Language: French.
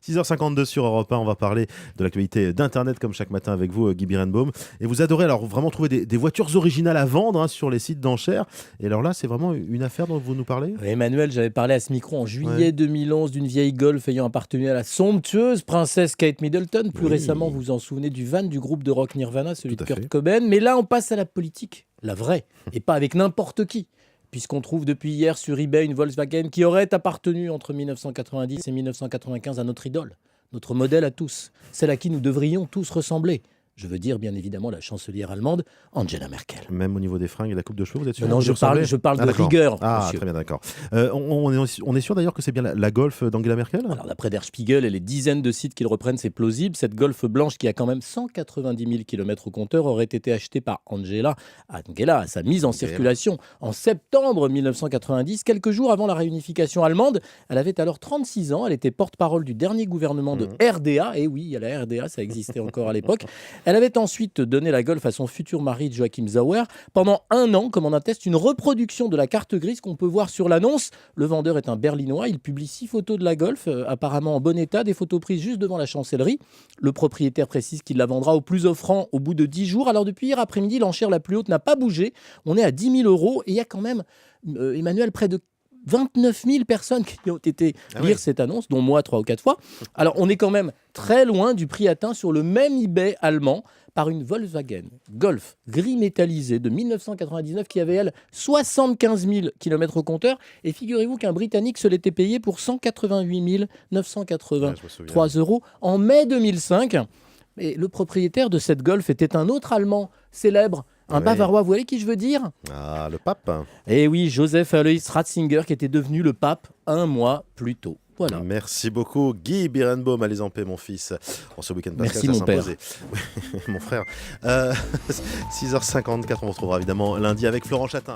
6h52 sur Europe 1, on va parler de l'actualité d'Internet comme chaque matin avec vous, Guy Birenbaum. Et vous adorez alors vraiment trouver des voitures originales à vendre sur les sites d'enchères. Et alors là, c'est vraiment une affaire dont vous nous parlez ? Oui, Emmanuel, j'avais parlé à ce micro en juillet 2011 d'une vieille Golf ayant appartenu à la somptueuse princesse Kate Middleton. Plus récemment, vous vous en souvenez du van du groupe de rock Nirvana, celui de Kurt Cobain. Mais là, on passe à la politique, la vraie, et pas avec n'importe qui. Puisqu'on trouve depuis hier sur eBay une Volkswagen qui aurait appartenu entre 1990 et 1995 à notre idole, notre modèle à tous, celle à qui nous devrions tous ressembler. Je veux dire, bien évidemment, la chancelière allemande, Angela Merkel. Même au niveau des fringues et de la coupe de cheveux, vous êtes sûr ? Non, je parle de rigueur, monsieur. Très bien, d'accord. On est sûr d'ailleurs que c'est bien la Golf d'Angela Merkel ? Alors, d'après Der Spiegel et les dizaines de sites qui le reprennent, c'est plausible. Cette Golf blanche qui a quand même 190 000 km au compteur aurait été achetée par Angela à sa mise en circulation en septembre 1990, quelques jours avant la réunification allemande. Elle avait alors 36 ans. Elle était porte-parole du dernier gouvernement de RDA. Et oui, il y a la RDA, ça existait encore à l'époque. Elle avait ensuite donné la Golf à son futur mari Joachim Sauer. Pendant un an, comme on atteste une reproduction de la carte grise qu'on peut voir sur l'annonce. Le vendeur est un Berlinois. Il publie 6 photos de la Golf, apparemment en bon état, des photos prises juste devant la chancellerie. Le propriétaire précise qu'il la vendra au plus offrant au bout de 10 jours. Alors depuis hier après-midi, l'enchère la plus haute n'a pas bougé. On est à 10 000 € et il y a quand même, Emmanuel, près de 29 000 personnes qui ont été lire cette annonce, dont moi 3 ou 4 fois. Alors, on est quand même très loin du prix atteint sur le même eBay allemand par une Volkswagen Golf gris métallisé de 1999 qui avait, elle, 75 000 km au compteur. Et figurez-vous qu'un Britannique se l'était payé pour 188 983 € en mai 2005. Et le propriétaire de cette Golf était un autre Allemand célèbre, un Bavarois, vous voyez qui je veux dire ? Ah, le pape. Eh oui, Joseph Alois Ratzinger, qui était devenu le pape un mois plus tôt. Voilà. Merci beaucoup, Guy Birenbaum. Allez en paix, mon fils. En ce week-end pascal, merci, mon père. Mon frère. 6h54, on vous retrouvera évidemment lundi avec Florent Chatin.